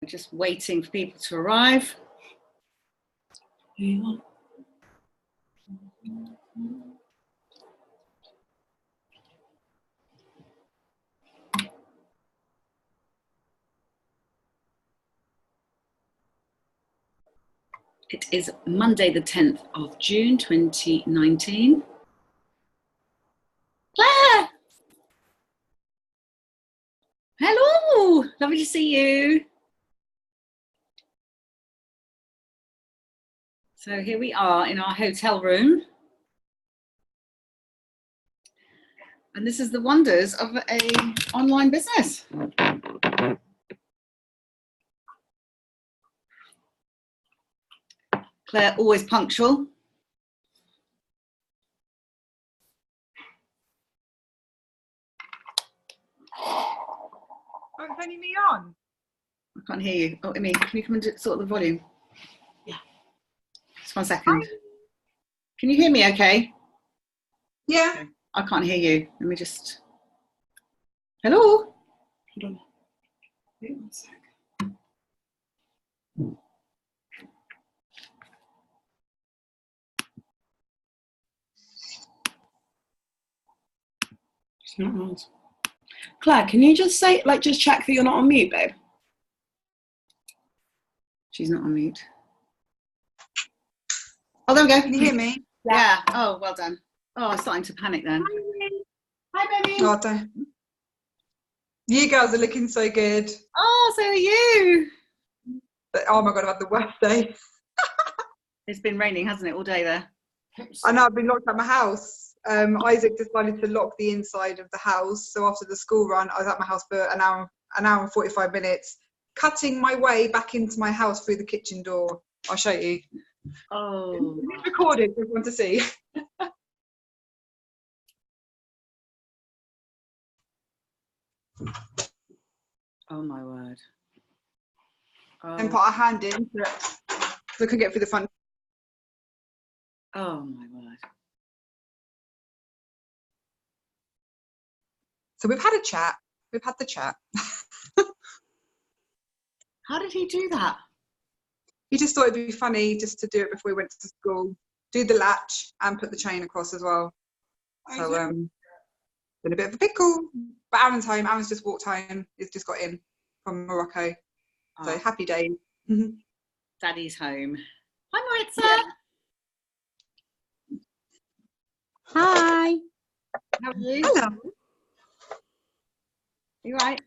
Just waiting for people to arrive. It is Monday, the 10th of June, 2019. Claire! Hello! Lovely to see you. So here we are in our hotel room. And this is the wonders of an online business. Claire, always punctual. Oh, it's only me on. I can't hear you. Oh, Amy, can you come and sort the volume? Yeah. Just 1 second. Hi. Can you hear me okay? Yeah. Okay. I can't hear you. Let me just... Hello? Hold on. Wait 1 sec. It's not on. Claire, can you just say, like, just check that you're not on mute, babe? She's not on mute. Oh, there we go. Can you hear me? Yeah. Oh, well done. Oh, I'm starting to panic then. Hi, baby. Oh, don't. You girls are looking so good. Oh, so are you. But, oh my God, I've had the worst day. It's been raining, hasn't it, all day there? I know, I've been locked out of my house. Isaac decided to lock the inside of the house. So after the school run, I was at my house for an hour and 45 minutes, cutting my way back into my house through the kitchen door. I'll show you. Oh. It's recorded for everyone to see. Oh, my word. Oh. And put our hand in so I can get through the front. Oh, my word. So we've had a chat. We've had the chat. How did he do that? He just thought it'd be funny just to do it before we went to school, do the latch and put the chain across as well. So been a bit of a pickle. But Aaron's home. Aaron's just walked home. He's just got in from Morocco. So happy days. Daddy's home. Hi, Maritza. Yeah. Hi. How are you? Hello. You right?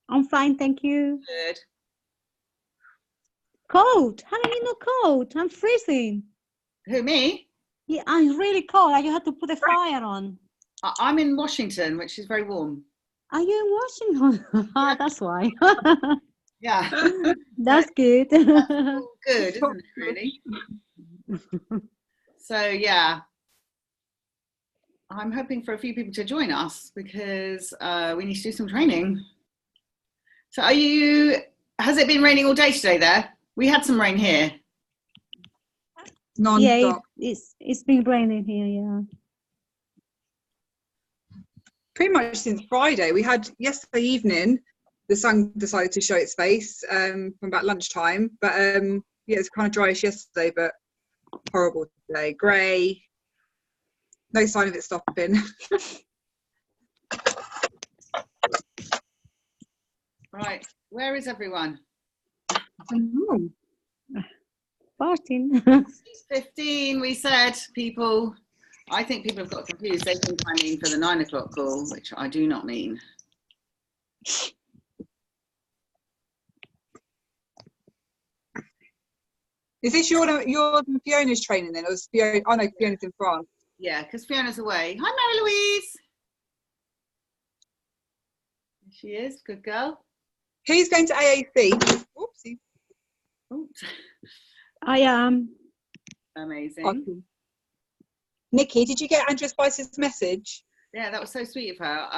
I'm fine, thank you. Good. Cold? How do you know cold? I'm freezing. Who, me? Yeah, I'm really cold. I had to put a fire on. I'm in Washington, which is very warm. Are you in Washington? Ah, that's why. Yeah. That's good. That's all good, isn't it, really? So, yeah. I'm hoping for a few people to join us because we need to do some training. So has it been raining all day today there? We had some rain here. Non-stop. Yeah, it's been raining here, yeah. Pretty much since Friday. We had yesterday evening, the sun decided to show its face from about lunchtime. But yeah, it's kind of dryish yesterday, but horrible today. Grey. No sign of it stopping. Right, where is everyone? Farting. 6:15, we said, people. I think people have got confused. They think I mean for the 9 o'clock call, which I do not mean. Is this yours and Fiona's training then? Or is Fiona, oh no, Fiona's in France. Yeah, because Fiona's away. Hi, Mary Louise. There she is, good girl. Who's going to AAC? Oopsie. Oops. I am. Amazing. Awesome. Nikki, did you get Andrea Spice's message? Yeah, that was so sweet of her.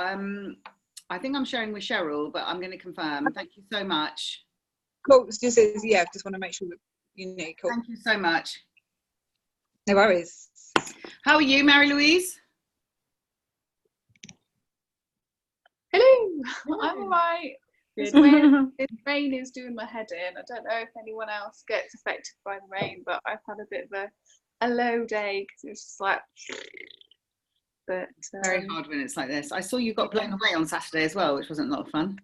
I think I'm sharing with Cheryl, but I'm going to confirm. Thank you so much. Cool. Just want to make sure that you know. Cool. Thank you so much. No worries. How are you, Mary Louise? Hello. I'm all right. This rain is doing my head in. I don't know if anyone else gets affected by the rain, but I've had a bit of a low day because it's just like. But very hard when it's like this. I saw you got blown away on Saturday as well, which wasn't a lot of fun.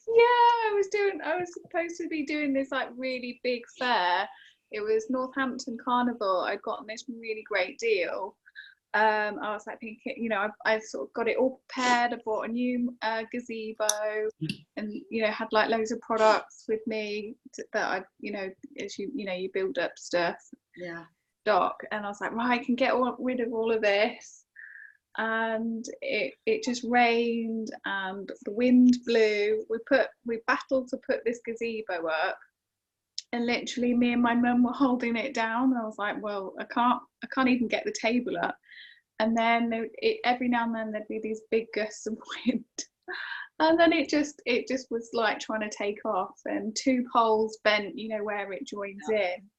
Yeah, I was supposed to be doing this like really big fair. It was Northampton Carnival. I'd gotten this really great deal. I was like thinking, you know, I sort of got it all prepared. I bought a new gazebo, and you know, had like loads of products with me that I, you know, as you build up stuff, stock, and I was like, right, I can get rid of all of this. And it just rained and the wind blew. We battled to put this gazebo up, and literally me and my mum were holding it down, and I was like, well, I can't even get the table up. And then every now and then there'd be these big gusts of wind, and then it just was like trying to take off, and 2 poles bent, you know, where it joins in.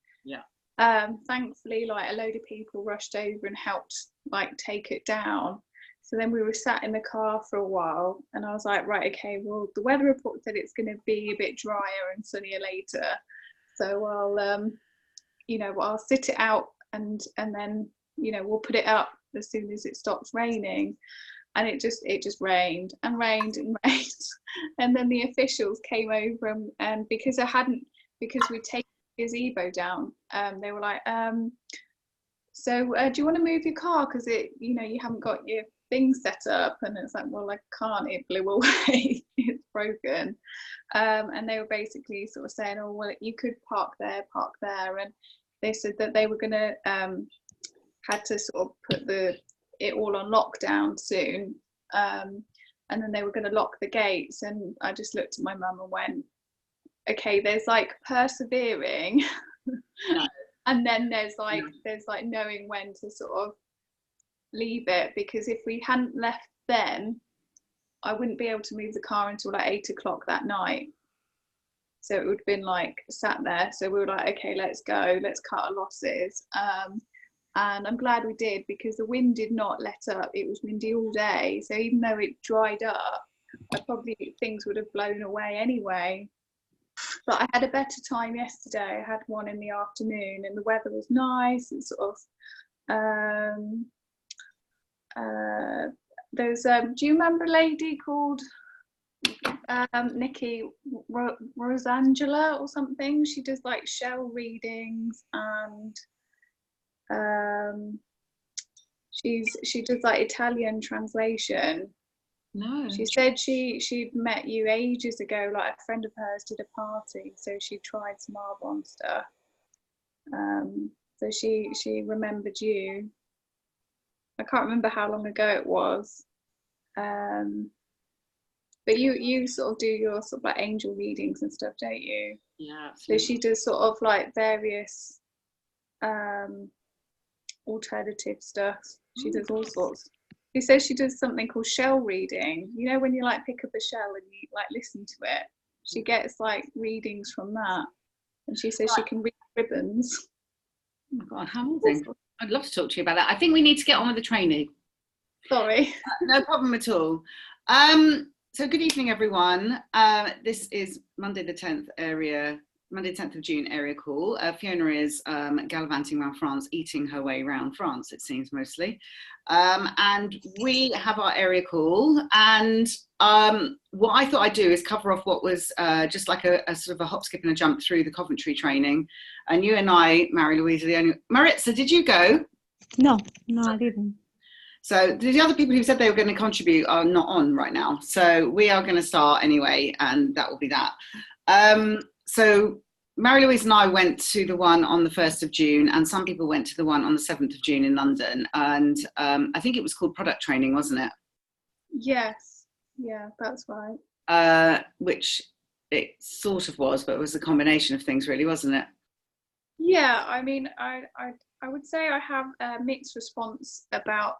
Thankfully, like a load of people rushed over and helped like take it down. So then we were sat in the car for a while, and I was like, right, okay, well, the weather report said it's going to be a bit drier and sunnier later, so I'll sit it out, and then, you know, we'll put it up as soon as it stops raining. And it just rained and rained and rained. And then the officials came over, and because we'd taken the gazebo down, they were like, so do you want to move your car, because you haven't got your things set up? And it's like, well, I can't, it blew away. It's broken. And they were basically sort of saying, oh, well, you could park there, and they said that they were gonna had to sort of put it all on lockdown soon, and then they were going to lock the gates. And I just looked at my mum and went, okay, there's like persevering, and then there's like knowing when to sort of leave it, because if we hadn't left then, I wouldn't be able to move the car until like 8 o'clock that night. So it would have been like sat there. So we were like, okay, let's go, let's cut our losses. And I'm glad we did, because the wind did not let up. It was windy all day. So even though it dried up, things would have blown away anyway. But I had a better time yesterday. I had one in the afternoon, and the weather was nice. And sort of, do you remember a lady called Nikki Rosangela or something? She does like shell readings, and she does like Italian translation. No. She said she'd met you ages ago, like a friend of hers did a party, so she tried some Arbonne stuff. So she remembered you. I can't remember how long ago it was. But you sort of do your sort of like angel readings and stuff, don't you? Yeah, absolutely. So she does sort of like various alternative stuff. She does all sorts. She says she does something called shell reading. You know, when you like pick up a shell and you like listen to it, she gets like readings from that. And she says she can read ribbons. Oh my God, how amazing. I'd love to talk to you about that. I think we need to get on with the training. Sorry. No problem at all. So good evening, everyone. This is Monday the 10th of June area call. Fiona is gallivanting around France, eating her way around France, it seems, mostly. And we have our area call. And what I thought I'd do is cover off what was just like a sort of a hop, skip and a jump through the Coventry training. And you and I, Mary-Louise, are the only... Maritza, did you go? No, I didn't. So the other people who said they were going to contribute are not on right now. So we are going to start anyway, and that will be that. So Mary-Louise and I went to the one on the 1st of June, and some people went to the one on the 7th of June in London. And I think it was called product training, wasn't it? Yes. Yeah, that's right. Which it sort of was, but it was a combination of things, really, wasn't it? Yeah, I mean, I would say I have a mixed response about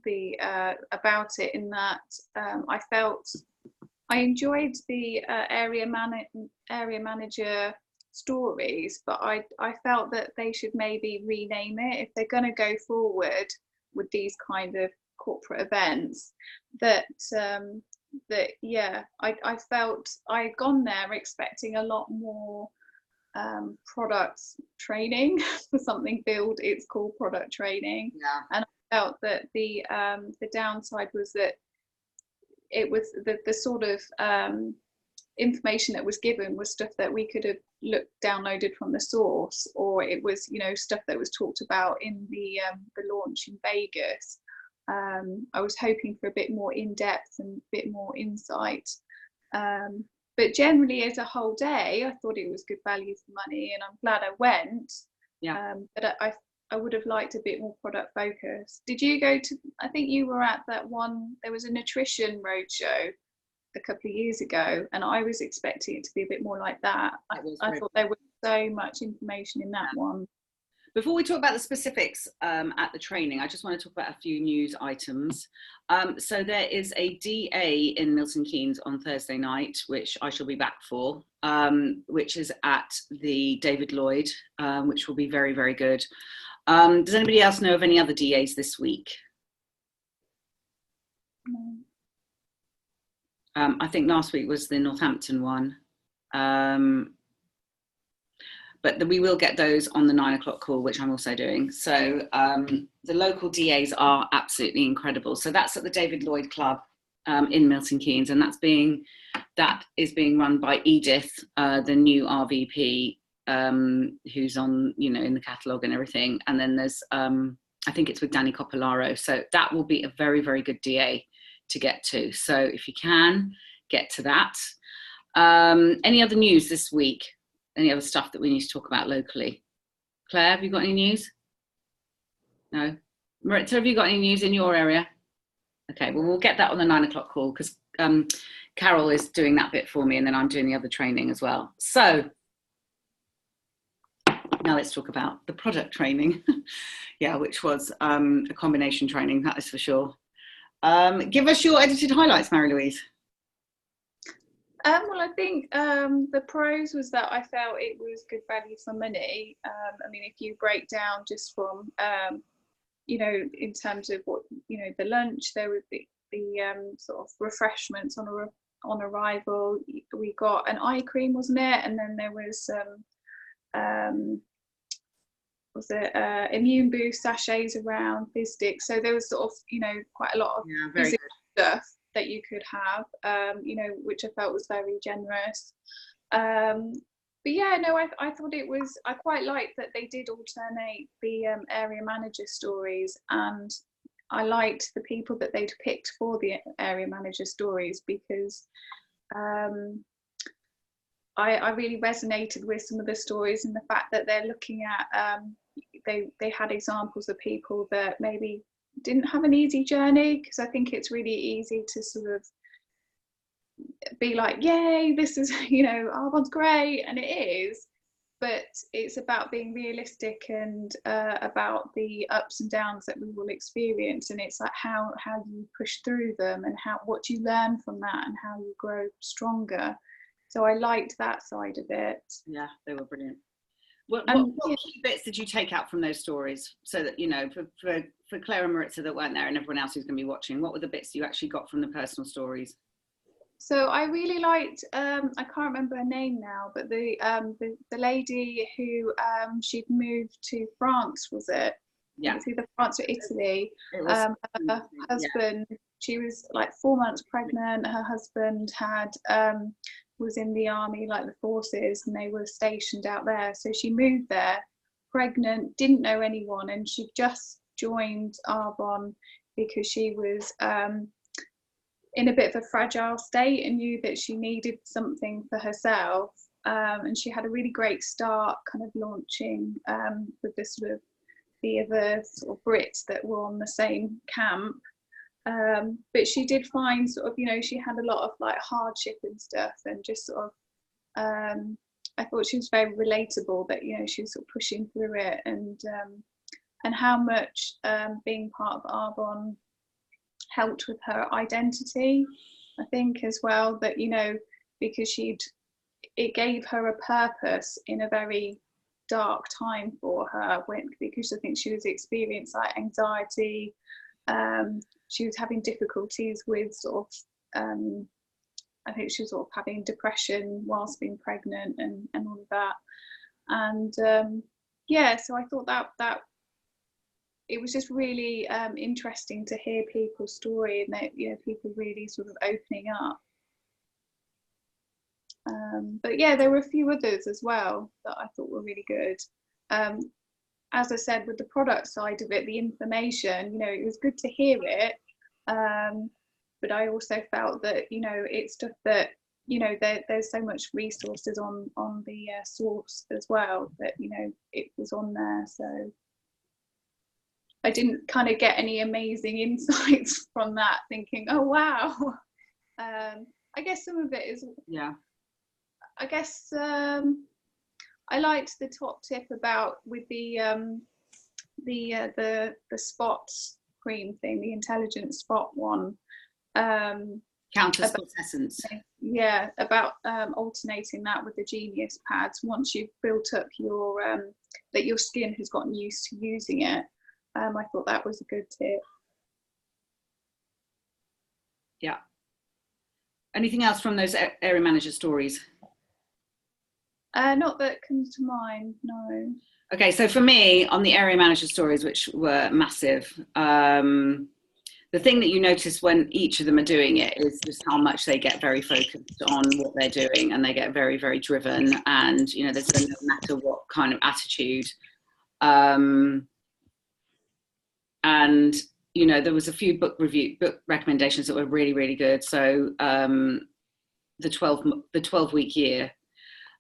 it, in that I felt I enjoyed the area manager stories, but I felt that they should maybe rename it if they're going to go forward with these kind of corporate events, that that, yeah, I felt I'd gone there expecting a lot more product training for something build. It's called product training, Yeah. and I felt that the downside was that it was the sort of information that was given was stuff that we could have downloaded from the source, or it was, you know, stuff that was talked about in the launch in Vegas. I was hoping for a bit more in-depth and a bit more insight, but generally as a whole day I thought it was good value for money, and I'm glad I went. But I would have liked a bit more product focus. Did you go to, I think you were at that one, there was a nutrition roadshow a couple of years ago, and I was expecting it to be a bit more like that. I thought there was so much information in that one. Before we talk about the specifics at the training, I just want to talk about a few news items. So there is a DA in Milton Keynes on Thursday night, which I shall be back for, which is at the David Lloyd, which will be very, very good. Does anybody else know of any other DAs this week? No. I think last week was the Northampton one. But we will get those on the 9 o'clock call, which I'm also doing. So the local DAs are absolutely incredible. So that's at the David Lloyd Club in Milton Keynes, and that is being run by Edith, the new RVP, who's on, you know, in the catalogue and everything. And then there's, I think it's with Danny Copolaro. So that will be a very, very good DA to get to. So if you can, get to that. Any other news this week? Any other stuff that we need to talk about locally? Claire, have you got any news? No? Maritza, have you got any news in your area? Okay, well, we'll get that on the 9 o'clock call, because Carol is doing that bit for me, and then I'm doing the other training as well. So now let's talk about the product training. Yeah, which was a combination training, that is for sure. Give us your edited highlights, Mary-Louise. Well, I think the pros was that I felt it was good value for money. I mean, if you break down just from, you know, in terms of what, you know, the lunch, there would be the sort of refreshments on arrival. We got an eye cream, wasn't it? And then there was immune boost sachets around, Bizdick. So there was sort of, you know, quite a lot of stuff that you could have, you know, which I felt was very generous. But yeah, no, I thought it was, I quite liked that they did alternate the area manager stories, and I liked the people that they'd picked for the area manager stories, because I really resonated with some of the stories, and the fact that they're looking at, they had examples of people that maybe didn't have an easy journey, because I think it's really easy to sort of be like, yay, this is, you know, Arbonne's great, and it is, but it's about being realistic and about the ups and downs that we will experience, and it's like how you push through them, and what you learn from that, and how you grow stronger. So I liked that side of it. Yeah, they were brilliant. What key bits did you take out from those stories, so that, you know, for Claire and Maritza that weren't there, and everyone else who's going to be watching, what were the bits you actually got from the personal stories? So I really liked, I can't remember her name now, but the lady who she'd moved to France, was it? Yeah. It's either France or Italy. Her husband, yeah. She was like 4 months pregnant. Her husband had was in the army, like the forces, and they were stationed out there. So she moved there, pregnant, didn't know anyone, and she just joined Arbonne because she was in a bit of a fragile state and knew that she needed something for herself. And she had a really great start, kind of launching with this sort of the other sort of Brits that were on the same camp. But she did find sort of, you know, she had a lot of like hardship and stuff, and just sort of, I thought she was very relatable, that, you know, she was sort of pushing through it, and how much being part of Arbonne helped with her identity, I think, as well, that, you know, because it gave her a purpose in a very dark time for her, because I think she was experiencing like anxiety, she was having difficulties with sort I think she was sort of having depression whilst being pregnant and all of that. And yeah, so I thought that it was just really interesting to hear people's story, and that, you know, people really sort of opening up. But yeah, there were a few others as well that I thought were really good. As I said, with the product side of it, the information, you know, it was good to hear it. But I also felt that, you know, it's stuff that, you know, there's so much resources on the source as well, that, you know, it was on there. So I didn't kind of get any amazing insights from that, thinking, oh wow. I guess some of it is, yeah, I guess I liked the top tip about with the spots cream thing, the intelligent spot one. counter spot essence. Yeah, about alternating that with the Genius pads once you've built up your that your skin has gotten used to using it. I thought that was a good tip. Yeah. Anything else from those area manager stories? Not that comes to mind, no. Okay, so for me, on the area manager stories, which were massive, the thing that you notice when each of them are doing it is just how much they get very focused on what they're doing, and they get very, very driven, and, you know, there's no matter what kind of attitude. And, you know, there was a few book recommendations that were really, really good. So the 12-week year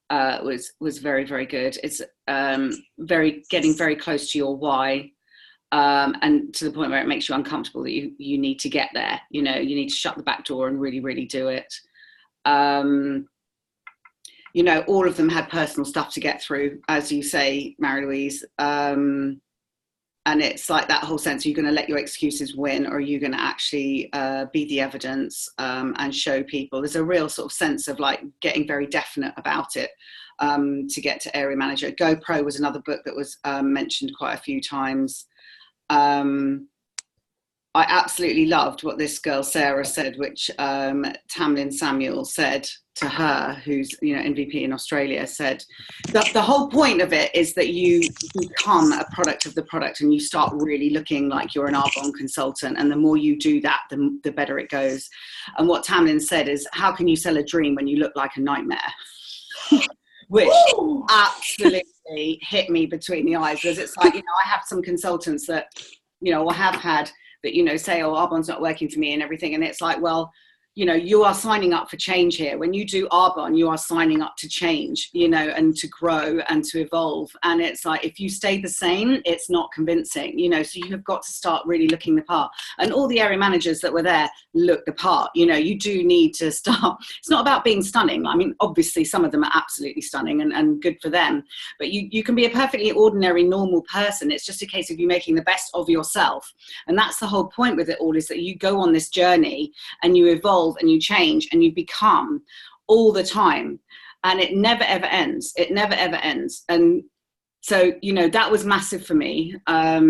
was very, very good. It's getting very close to your why, and to the point where it makes you uncomfortable that you need to get there. You know, you need to shut the back door and really, really do it. You know, all of them had personal stuff to get through, as you say, Mary-Louise. And it's like that whole sense, are you going to let your excuses win, or are you going to actually be the evidence and show people? There's a real sort of sense of like getting very definite about it to get to area manager. GoPro was another book that was mentioned quite a few times. I absolutely loved what this girl Sarah said, which Tamlin Samuel said to her, who's, you know, MVP in Australia, said that the whole point of it is that you become a product of the product, and you start really looking like you're an Arbonne consultant, and the more you do that, the better it goes. And what Tamlin said is, how can you sell a dream when you look like a nightmare? Which absolutely hit me between the eyes, because it's like, you know, I have some consultants that, you know, or have had, that, you know, say, oh, Arbonne's not working for me and everything. And it's like, well, you know, you are signing up for change here. When you do Arbonne, you are signing up to change, you know, and to grow and to evolve. And it's like, if you stay the same, it's not convincing, you know, so you have got to start really looking the part. And all the area managers that were there look the part, you know, you do need to start. It's not about being stunning. I mean, obviously some of them are absolutely stunning and good for them, but you can be a perfectly ordinary, normal person. It's just a case of you making the best of yourself. And that's the whole point with it all, is that you go on this journey and you evolve and you change and you become all the time, and it never ever ends. It never ever ends. And so, you know, that was massive for me. I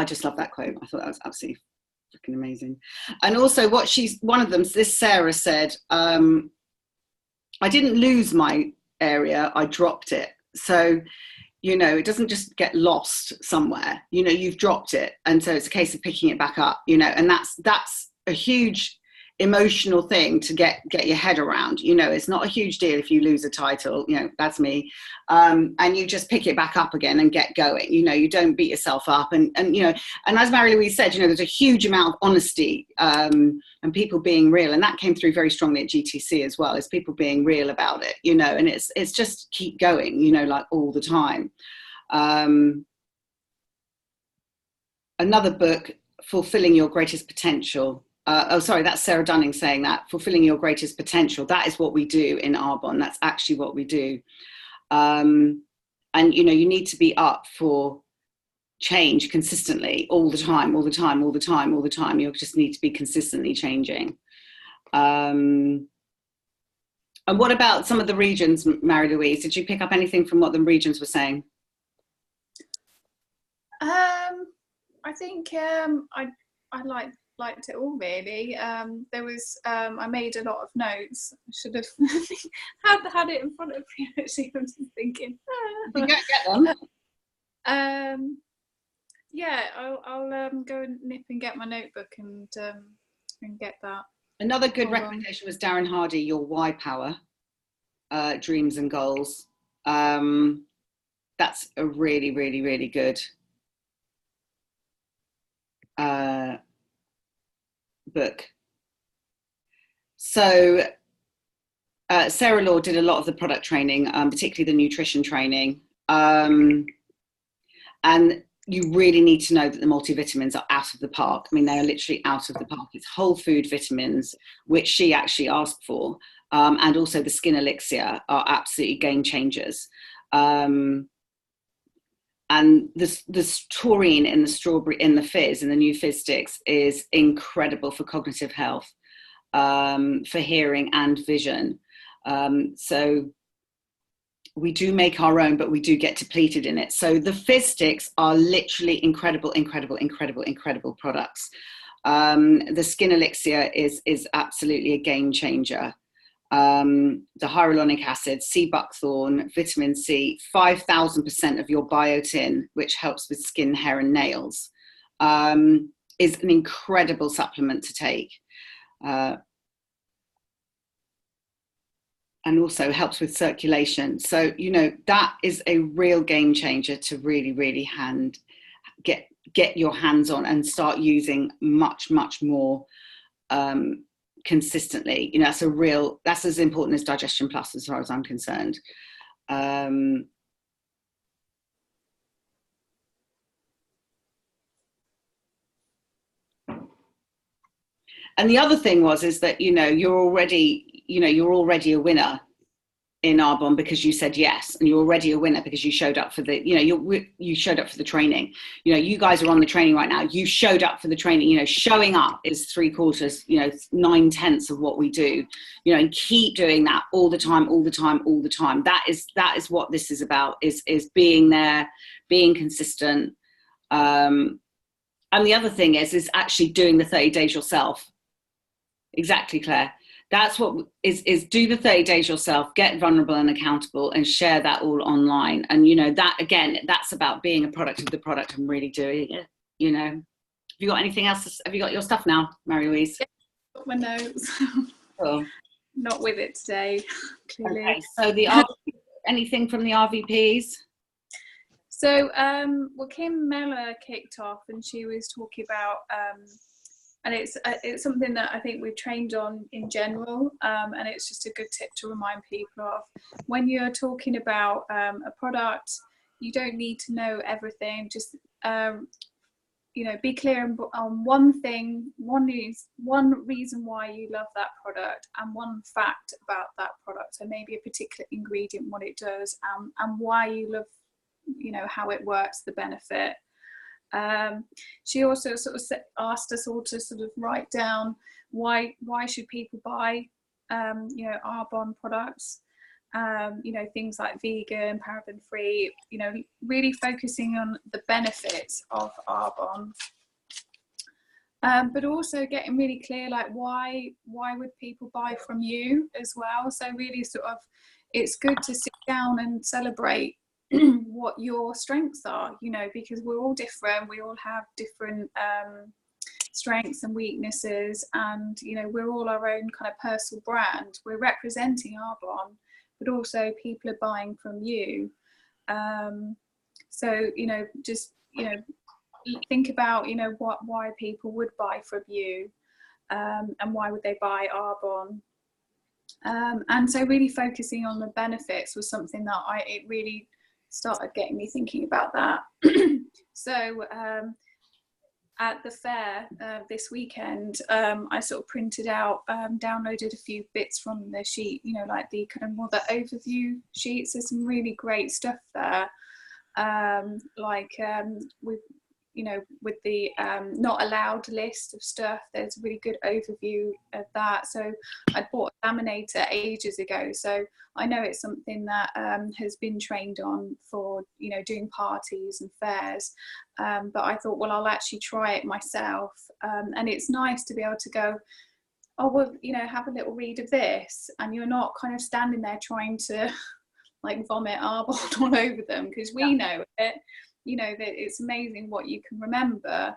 just love that quote. I thought that was absolutely freaking amazing. And also one of them, this Sarah said, I didn't lose my area, I dropped it. So, you know, it doesn't just get lost somewhere, you know, you've dropped it, and so it's a case of picking it back up, you know, and that's a huge emotional thing to get your head around. You know, it's not a huge deal if you lose a title, you know, that's me, and you just pick it back up again and get going. You know, you don't beat yourself up, and you know, and as Mary-Louise said, you know, there's a huge amount of honesty and people being real, and that came through very strongly at GTC as well, is people being real about it, you know, and it's just keep going, you know, like all the time. Another book, Fulfilling Your Greatest Potential. Oh, sorry, that's Sarah Dunning saying that. Fulfilling your greatest potential. That is what we do in Arbonne. That's actually what we do. And, you know, you need to be up for change consistently all the time, all the time, all the time, all the time. You just need to be consistently changing. And what about some of the regions, Mary-Louise? Did you pick up anything from what the regions were saying? I think I like liked it all really. There was I made a lot of notes. I should have had it in front of me actually. I'm just thinking. You get them. Yeah, I'll go and nip and get my notebook and get that. Another good recommendation was Darren Hardy, Your Why Power, Dreams and Goals. That's a really, really, really good book. So Sarah Law did a lot of the product training, particularly the nutrition training. And you really need to know that the multivitamins are out of the park. I mean, they are literally out of the park. It's whole food vitamins, which she actually asked for. And also the skin elixir are absolutely game changers. And the taurine in the strawberry, in the fizz, in the new fizz sticks is incredible for cognitive health, for hearing and vision. So we do make our own, but we do get depleted in it. So the fizz sticks are literally incredible, incredible, incredible, incredible products. The skin elixir is absolutely a game changer. The hyaluronic acid, sea buckthorn, vitamin C, 5,000% of your biotin, which helps with skin, hair and nails, is an incredible supplement to take. And also helps with circulation. So, you know, that is a real game changer to really, really get your hands on and start using much, much more consistently. You know, that's as important as Digestion Plus as far as I'm concerned. And the other thing is that, you know, you're already a winner in Arbonne because you said yes, and you're already a winner because you showed up for the, you know, you showed up for the training. You know, you guys are on the training right now. You showed up for the training. You know, showing up is 3/4, you know, 9/10 of what we do. You know, and keep doing that all the time, all the time, all the time. That is what this is about. Is being there, being consistent. And the other thing is actually doing the 30 days yourself. Exactly, Claire. That's what is do the 30 days yourself, get vulnerable and accountable, and share that all online. And, you know, that again, that's about being a product of the product and really doing it, you know. Have you got anything else? Have you got your stuff now, Mary-Louise? Yeah, got my notes. Cool. Not with it today, clearly. Okay, so anything from the RVPs? So, well, Kim Meller kicked off and she was talking about, and it's something that I think we've trained on in general, and it's just a good tip to remind people of. When you're talking about a product, you don't need to know everything. Just you know, be clear on one thing, one reason why you love that product, and one fact about that product. So maybe a particular ingredient, what it does, and why you love, you know, how it works, the benefit. She also sort of asked us all to sort of write down why should people buy you know, Arbonne products, you know, things like vegan, paraben free, you know, really focusing on the benefits of Arbonne, but also getting really clear, like why would people buy from you as well. So really sort of, it's good to sit down and celebrate what your strengths are, you know, because we're all different, we all have different strengths and weaknesses, and, you know, we're all our own kind of personal brand. We're representing Arbonne, but also people are buying from you. So, you know, just, you know, think about, you know, why people would buy from you, and why would they buy Arbonne. And so really focusing on the benefits was something that it really started getting me thinking about that. So at the fair this weekend, I sort of printed out, downloaded a few bits from the sheet, you know, like the kind of more the overview sheets. There's some really great stuff there, like with, with the not allowed list of stuff, there's a really good overview of that. So I bought a laminator ages ago, so I know it's something that has been trained on for doing parties and fairs, but I thought, well, I'll actually try it myself, and it's nice to be able to go, oh well, have a little read of this, and you're not kind of standing there trying to like vomit Arbonne all over them, because we know it. That it's amazing what you can remember.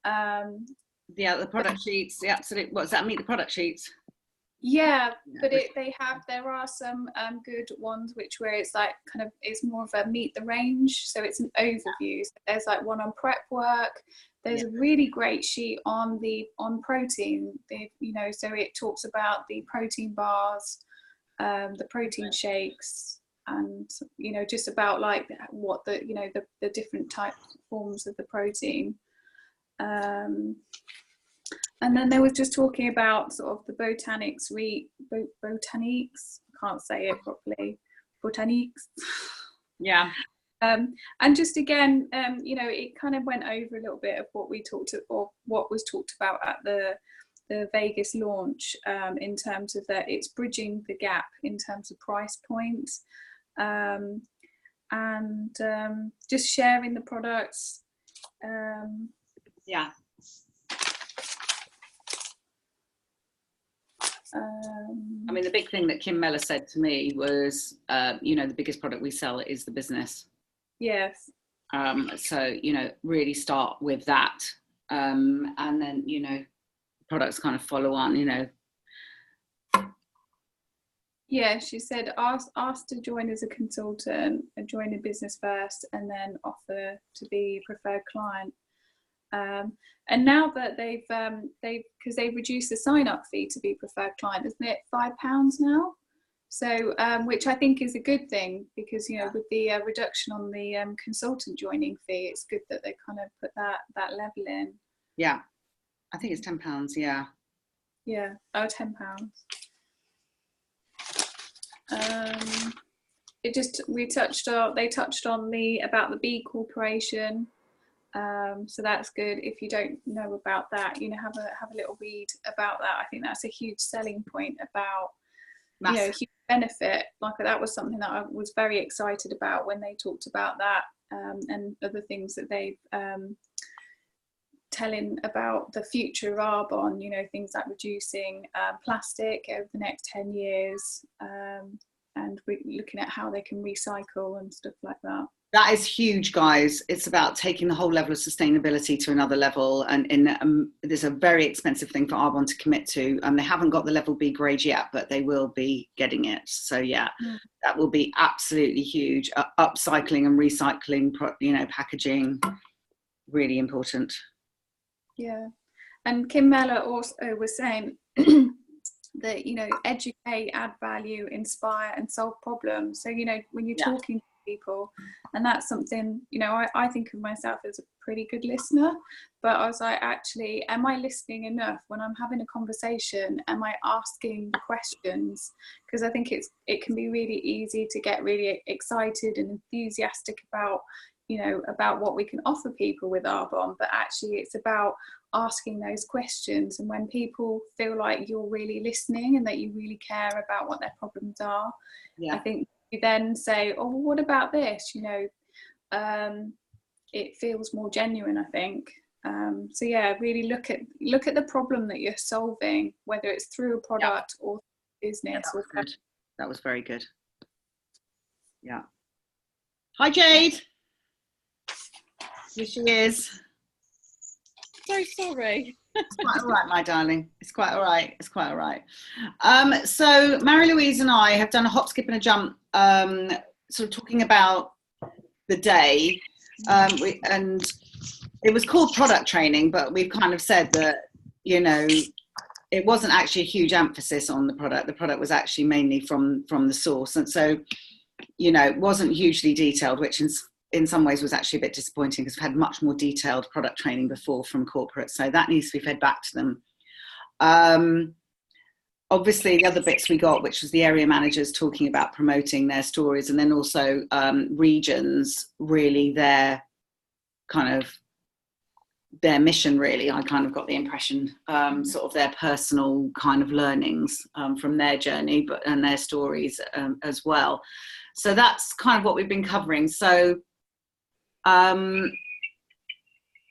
The product sheets, the absolute, what does that mean, the product sheets? But there are some good ones where it's like kind of, it's more of a meet the range, so it's an overview. So there's like one on prep work, there's a really great sheet on protein, so it talks about the protein bars, the protein shakes, and just about like what the the different forms of the protein, and then they were just talking about sort of the botanics, can't say it properly, botanics. And just again, it kind of went over a little bit of what what was talked about at the Vegas launch, in terms of that it's bridging the gap in terms of price points, and just sharing the products. I mean, the big thing that Kim Mellor said to me was, the biggest product we sell is the business. Yes. So, really start with that. And then, products kind of follow on, Yeah, she said, ask to join as a consultant and join a business first, and then offer to be preferred client. And now that they've reduced the sign-up fee to be preferred client, isn't it £5 now? So, which I think is a good thing, because with the reduction on the consultant joining fee, it's good that they kind of put that level in. Yeah, I think it's £10. Yeah. Yeah. Oh, £10. They touched on about the B Corporation. So that's good. If you don't know about that, have a little read about that. I think that's a huge selling point about, huge benefit. Like, that was something that I was very excited about when they talked about that, and other things that they've telling about the future of Arbonne, things like reducing plastic over the next 10 years, and looking at how they can recycle and stuff like that. That is huge, guys. It's about taking the whole level of sustainability to another level, and there's a very expensive thing for Arbonne to commit to. They haven't got the level B grade yet, but they will be getting it. So that will be absolutely huge. Upcycling and recycling, packaging, really important. Yeah, and Kim Mellor also was saying that educate, add value, inspire, and solve problems. So when you're talking to people, and that's something I think of myself as a pretty good listener, but I was like, actually, am I listening enough when I'm having a conversation? Am I asking questions? Because I think it can be really easy to get really excited and enthusiastic about what we can offer people with Arbonne, but actually it's about asking those questions. And when people feel like you're really listening and that you really care about what their problems are, I think you then say, oh, well, what about this? It feels more genuine, I think. So really look at the problem that you're solving, whether it's through a product or business. That was very good. Yeah. Hi, Jade. Here she is. So sorry. It's quite all right, my darling. It's quite all right. It's quite all right. So Mary-Louise and I have done a hop, skip and a jump, sort of talking about the day. And it was called product training, but we've kind of said that, it wasn't actually a huge emphasis on the product. The product was actually mainly from the source. And so, it wasn't hugely detailed, which in some ways was actually a bit disappointing, because we've had much more detailed product training before from corporate. So that needs to be fed back to them. Obviously, the other bits we got, which was the area managers talking about promoting their stories, and then also regions, really their kind of their mission, really. I kind of got the impression, sort of their personal kind of learnings from their journey, and their stories as well. So that's kind of what we've been covering. So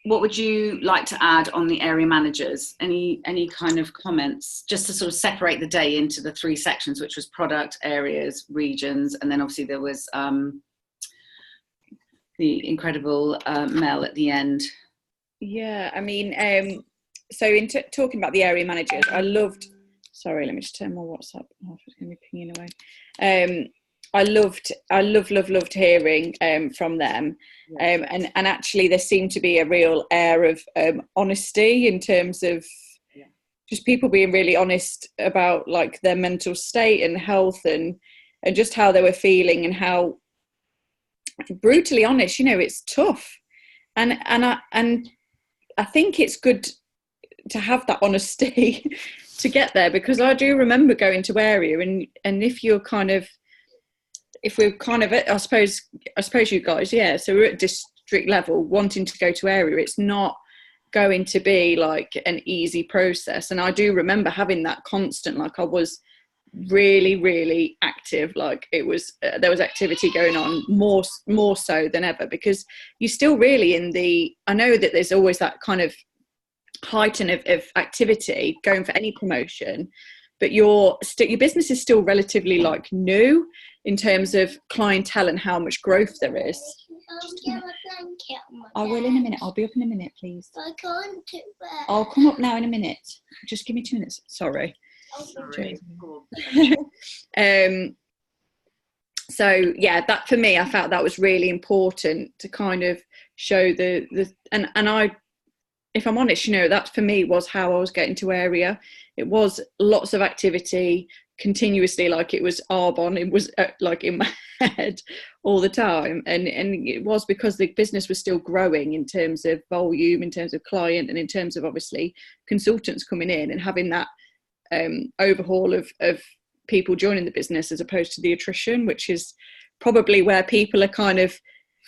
what would you like to add on the area managers? Any kind of comments, just to sort of separate the day into the 3 sections, which was product, areas, regions, and then obviously there was the incredible Mel at the end. Yeah, I mean, so in talking about the area managers, I loved, sorry, let me just turn my WhatsApp off, it's going to be pinging away. I loved hearing from them. And actually there seemed to be a real air of honesty in terms of just people being really honest about like their mental state and health and just how they were feeling, and how brutally honest, you know, it's tough. And I think it's good to have that honesty to get there, because I do remember going to area, and if we're kind of I suppose you guys, yeah, so we're at district level wanting to go to area, it's not going to be like an easy process. And I do remember having that constant, like I was really, really active, like it was there was activity going on more so than ever, because you're still really in the, I know that there's always that kind of heighten of activity going for any promotion, but your business is still relatively like new in terms of clientele and how much growth there is. I will in a minute. I'll be up in a minute, please. I can't do that. I'll come up now in a minute. Just give me 2 minutes. Sorry. So yeah, that for me, I felt that was really important to kind of show and I, if I'm honest, you know, that for me was how I was getting to area. It was lots of activity continuously, like it was Arbonne, it was like in my head all the time, and it was because the business was still growing in terms of volume, in terms of client, and in terms of obviously consultants coming in and having that overhaul of people joining the business, as opposed to the attrition, which is probably where people are kind of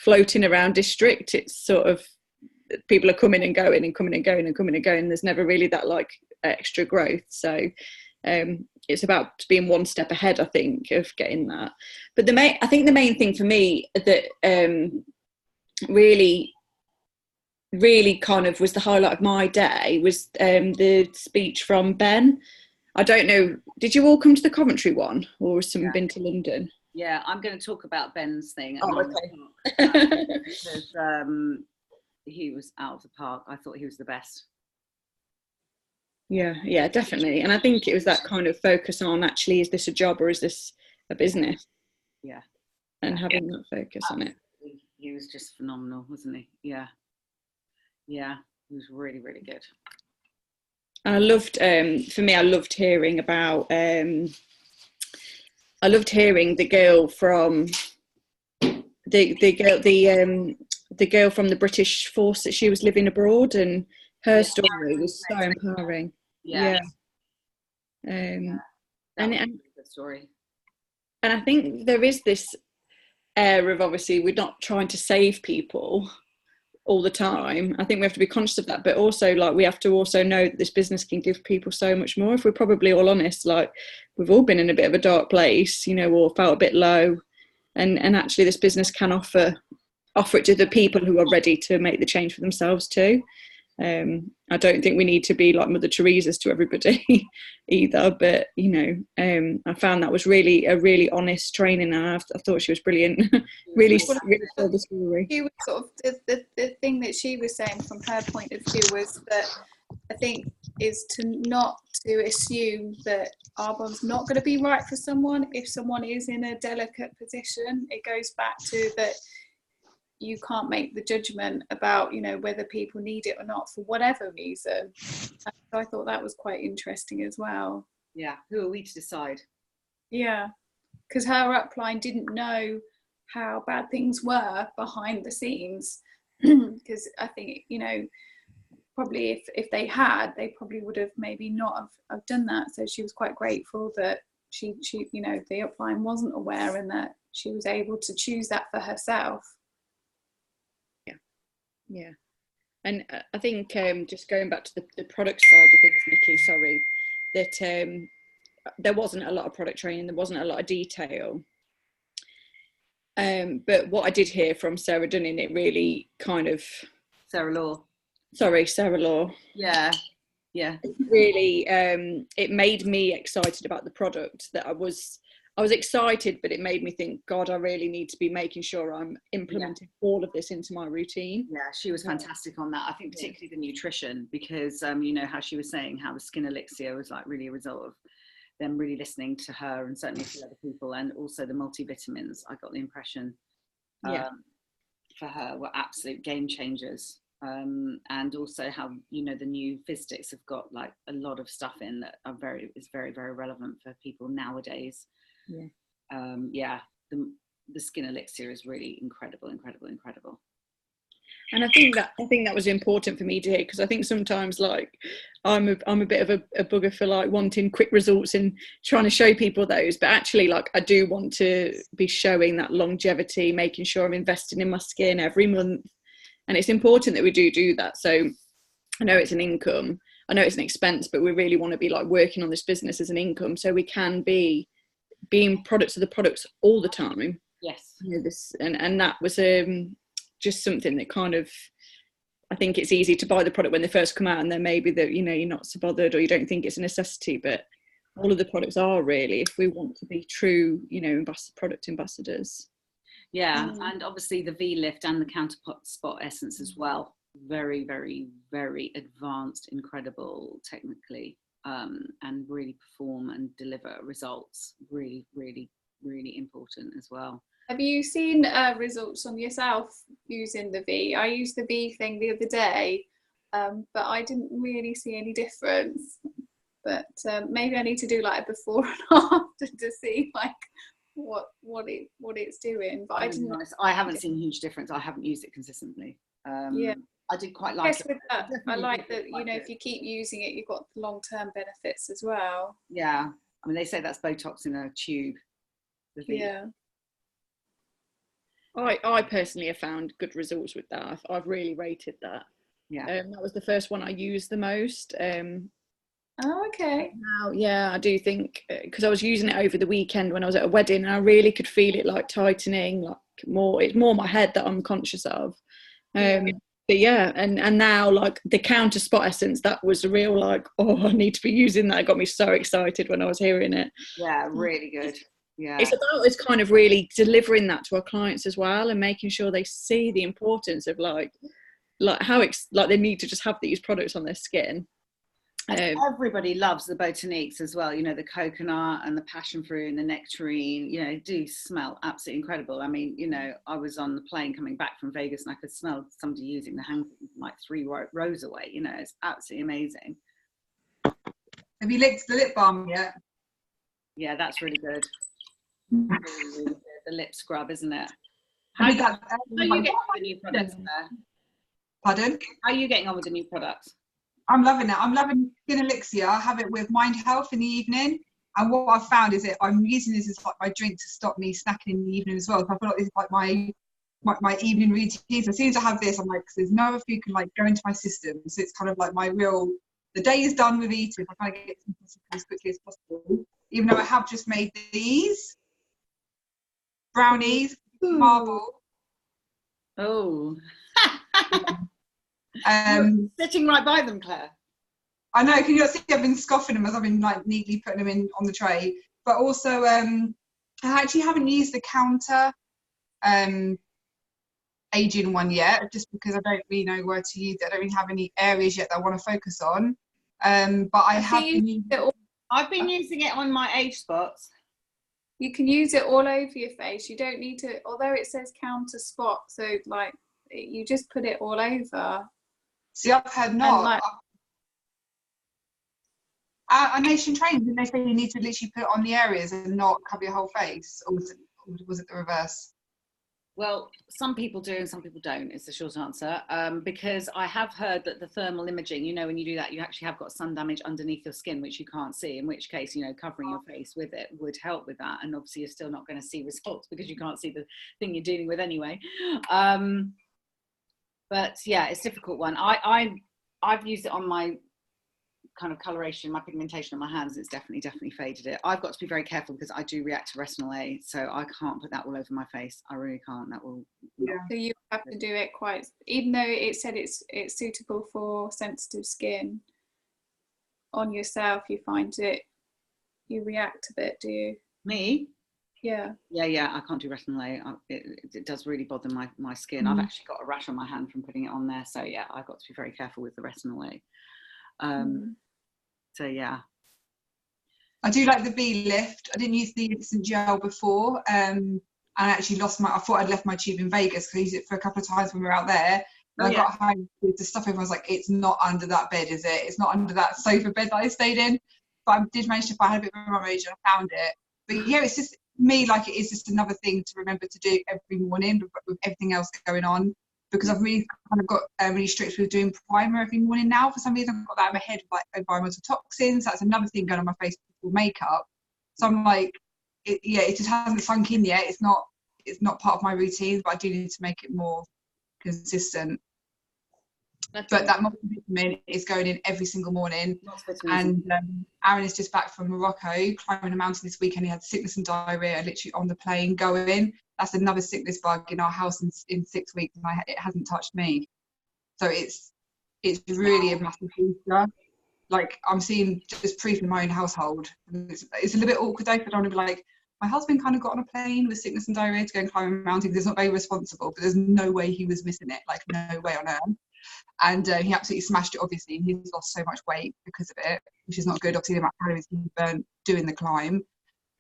floating around district. It's sort of people are coming and going and coming and going and coming and going. There's never really that like extra growth. So it's about being one step ahead, I think, of getting that. But I think the main thing for me that really kind of was the highlight of my day was the speech from Ben. I don't know, did you all come to the Coventry one, or has someone been to London? Yeah, I'm going to talk about Ben's thing. Oh, okay. Because he was out of the park. I thought he was the best. Yeah, definitely. And I think it was that kind of focus on, actually, is this a job or is this a business? Yeah. And having that focus on it. He was just phenomenal, wasn't he? Yeah, he was really, really good. I loved, for me, I loved hearing about, I loved hearing the girl from the girl from the British force that she was living abroad, and her story was so empowering. Yeah. And good story. And I think there is this air of, obviously, we're not trying to save people all the time. I think we have to be conscious of that, but also like we have to also know that this business can give people so much more. If we're probably all honest, like we've all been in a bit of a dark place, you know, or felt a bit low, and actually this business can offer it to the people who are ready to make the change for themselves too. I don't think we need to be like Mother Teresa's to everybody either, but you know, I found that was really a really honest training, and I thought she was brilliant. really told the story. She was sort of the thing that she was saying from her point of view was that I think is not to assume that Arbonne's not going to be right for someone if someone is in a delicate position. It goes back to that you can't make the judgment about, you know, whether people need it or not for whatever reason. So I thought that was quite interesting as well. Yeah, who are we to decide? Yeah, because her upline didn't know how bad things were behind the scenes. Because I think, you know, probably if they had, they probably would have maybe not have done that. So she was quite grateful that she you know, the upline wasn't aware, and that she was able to choose that for herself. Yeah. And I think just going back to the product side of things, Nikki, sorry, that there wasn't a lot of product training, there wasn't a lot of detail. But what I did hear from Sarah Dunning, it really kind of... Sarah Law. Sorry, Sarah Law. Yeah. Really, it made me excited about the product. That I was excited, but it made me think, God, I really need to be making sure I'm implementing all of this into my routine. Yeah, she was fantastic on that. I think particularly the nutrition, because you know how she was saying how the skin elixir was like really a result of them really listening to her and certainly to other people, and also the multivitamins. I got the impression for her were absolute game changers. And also how, you know, the new fizz sticks have got like a lot of stuff in that are very relevant for people nowadays. The skin elixir is really incredible. And I think that was important for me to hear, because I think sometimes like I'm a bit of a bugger for like wanting quick results and trying to show people those, but actually like I do want to be showing that longevity, making sure I'm investing in my skin every month. And it's important that we do that. So I know it's an income, I know it's an expense, but we really want to be like working on this business as an income, so we can be being products of the products all the time. Yes. You know, this and that was just something that kind of, I think it's easy to buy the product when they first come out, and then maybe that, you know, you're not so bothered or you don't think it's a necessity, but all of the products are really, if we want to be true, you know, product ambassadors. Yeah, and obviously the V-Lift and the Counter Spot Essence as well. Very advanced, incredible technically, and really perform and deliver results. Really important as well. Have you seen results on yourself using the V? I used the V thing the other day, but I didn't really see any difference. But maybe I need to do like a before and after to see like what it's doing. But I haven't seen a huge difference. I haven't used it consistently. I did quite like it. With that, I like that, you know, if you keep using it, you've got long-term benefits as well. Yeah, I mean, they say that's Botox in a tube. Yeah. I personally have found good results with that. I've really rated that. Yeah. That was the first one I used the most. Oh, okay. Now, yeah, I do think, because I was using it over the weekend when I was at a wedding, and I really could feel it like tightening, like it's more my head that I'm conscious of. But yeah, and now like the Counter Spot Essence, that was a real like, oh, I need to be using that. It got me so excited when I was hearing it. Yeah, really good. Yeah, it's about us kind of really delivering that to our clients as well, and making sure they see the importance of like how they need to just have these products on their skin. Everybody loves the botaniques as well, you know, the coconut and the passion fruit and the nectarine, you know, do smell absolutely incredible. I mean, you know, I was on the plane coming back from Vegas and I could smell somebody using the hand like 3 rows away, you know, it's absolutely amazing. Have you licked the lip balm yet? Yeah, that's really good. Really good. The lip scrub, isn't it? How are you getting on with the new products there? Pardon? How are you getting on with the new products? I'm loving it. I'm loving Skin Elixir. I have it with Mind Health in the evening. And what I've found is that I'm using this as like my drink to stop me snacking in the evening as well. So I feel like this is like my evening routine. So as soon as I have this, I'm like, there's no other food can like go into my system. So it's kind of like the day is done with eating. I kind of get as quickly as possible. Even though I have just made these brownies, marble. Oh. Sitting right by them, Claire. I know. Can you not see? I've been scoffing them as I've been like neatly putting them in on the tray. But also, I actually haven't used the Counter aging one yet, just because I don't really know where to use it. I don't really have any areas yet that I want to focus on. But I've been using it on my age spots. You can use it all over your face. You don't need to, although it says Counter Spot, so like you just put it all over. See, I've had not. Our nation trained, didn't they say you need to literally put it on the areas and not cover your whole face? Or was it the reverse? Well, some people do and some people don't, is the short answer. Because I have heard that the thermal imaging, you know, when you do that, you actually have got sun damage underneath your skin, which you can't see, in which case, you know, covering your face with it would help with that. And obviously you're still not going to see results because you can't see the thing you're dealing with anyway. But yeah, it's a difficult one. I've used it on my kind of coloration, my pigmentation on my hands. It's definitely faded it. I've got to be very careful because I do react to retinol A, so I can't put that all over my face. I really can't. That will. Yeah. So you have to do it quite, even though it said it's suitable for sensitive skin. On yourself, you find you react a bit, do you? Me? Yeah. Yeah. I can't do retinol A. It does really bother my skin. I've actually got a rash on my hand from putting it on there. So yeah, I've got to be very careful with the retinol A. So yeah. I do like the V lift. I didn't use the instant gel before. And I actually I thought I'd left my tube in Vegas because I used it for a couple of times when we were out there. And I got home with the stuff, everyone's like, it's not under that bed, is it? It's not under that sofa bed that I stayed in. But I did manage to find a bit of a rummage and I found it. But yeah, it's just me, like, it is just another thing to remember to do every morning with everything else going on. Because I've really kind of got really strict with doing primer every morning now. For some reason, I've got that in my head, like environmental toxins. That's another thing going on my face before makeup. So I'm like, it just hasn't sunk in yet. It's not part of my routine, but I do need to make it more consistent. But that multivitamin is going in every single morning. And Aaron is just back from Morocco, climbing a mountain this weekend. He had sickness and diarrhea literally on the plane going. That's another sickness bug in our house in 6 weeks, and it hasn't touched me. So it's really a massive booster. Like, I'm seeing just proof in my own household. It's a little bit awkward though, because I don't want to be like, my husband kind of got on a plane with sickness and diarrhea to go and climb a mountain because it's not very responsible, but there's no way he was missing it, like no way on earth. And he absolutely smashed it, obviously, and he's lost so much weight because of it, which is not good. Obviously, the amount of calories he burnt doing the climb,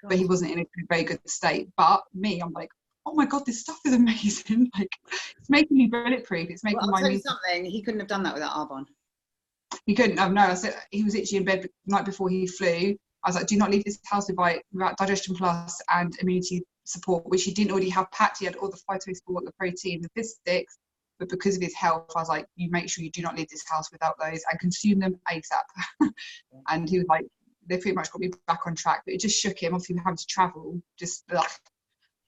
but he wasn't in a very good state. But me, I'm like, oh my God, this stuff is amazing. Like, it's making me bulletproof. It's making I'll tell you something, he couldn't have done that without Arbonne. He couldn't have, no. I said, he was itchy in bed the night before he flew. I was like, do not leave this house without Digestion Plus and immunity support, which he didn't already have packed. He had all the phytosport, the protein, the Fistics. But because of his health, I was like, you make sure you do not leave this house without those and consume them ASAP. And he was like, they pretty much got me back on track. But it just shook him. Obviously, having to travel, just ugh.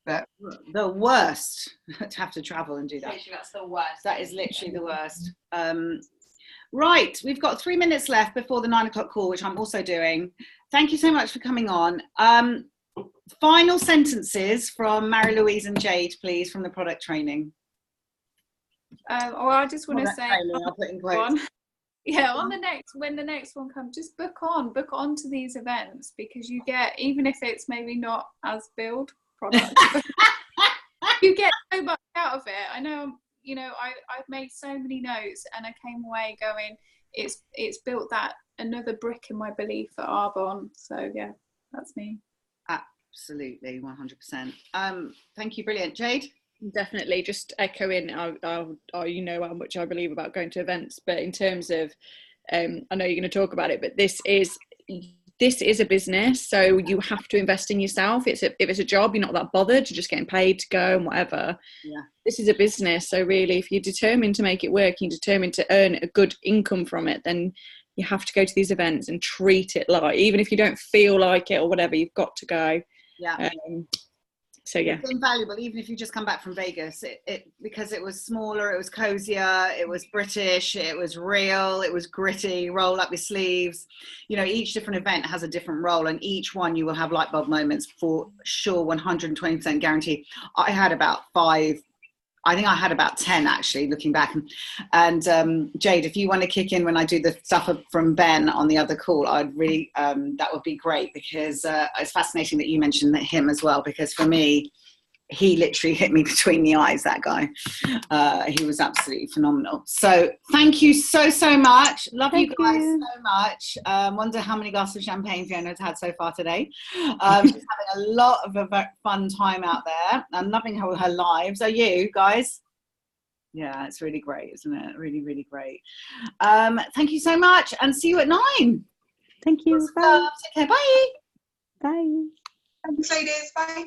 But the worst to have to travel and do that. Literally, that's the worst. That is literally the worst. Right, we've got 3 minutes left before the 9 o'clock call, which I'm also doing. Thank you so much for coming on. Final sentences from Mary Louise and Jade, please, from the product training. Or I just want to say, I'll put in quotes. when the next one comes, just book on to these events, because you get, even if it's maybe not as build product, you get so much out of it. I know, I've made so many notes and I came away going, it's built that another brick in my belief at Arbonne. So yeah, that's me. Absolutely, 100%. Thank you, brilliant. Jade? Definitely, just echoing, you know how much I believe about going to events, but in terms of, I know you're going to talk about it, but this is a business, so you have to invest in yourself. If it's a job, you're not that bothered, you're just getting paid to go and whatever. Yeah. This is a business, so really, if you're determined to make it work, you're determined to earn a good income from it, then you have to go to these events and treat it like, even if you don't feel like it or whatever, you've got to go. Yeah. So yeah, it's invaluable, even if you just come back from Vegas, because it was smaller, it was cozier, it was British, it was real, it was gritty, roll up your sleeves. Each different event has a different role, and each one you will have light bulb moments for sure, 120% guarantee. I had about 5. I think I had about 10 actually, looking back. And Jade, if you want to kick in when I do the stuff from Ben on the other call, I'd really, that would be great, because it's fascinating that you mentioned him as well, because for me, he literally hit me between the eyes, that guy. He was absolutely phenomenal. So thank you so much. Love you guys so much. Wonder how many glasses of champagne Fiona's had so far today. She's having a lot of a fun time out there. I'm loving her lives. Are you guys? Yeah, it's really great, isn't it? Really, really great. Thank you so much, and see you at 9. Thank you. Bye. Take care. Bye. Bye. thanks, ladies. Bye.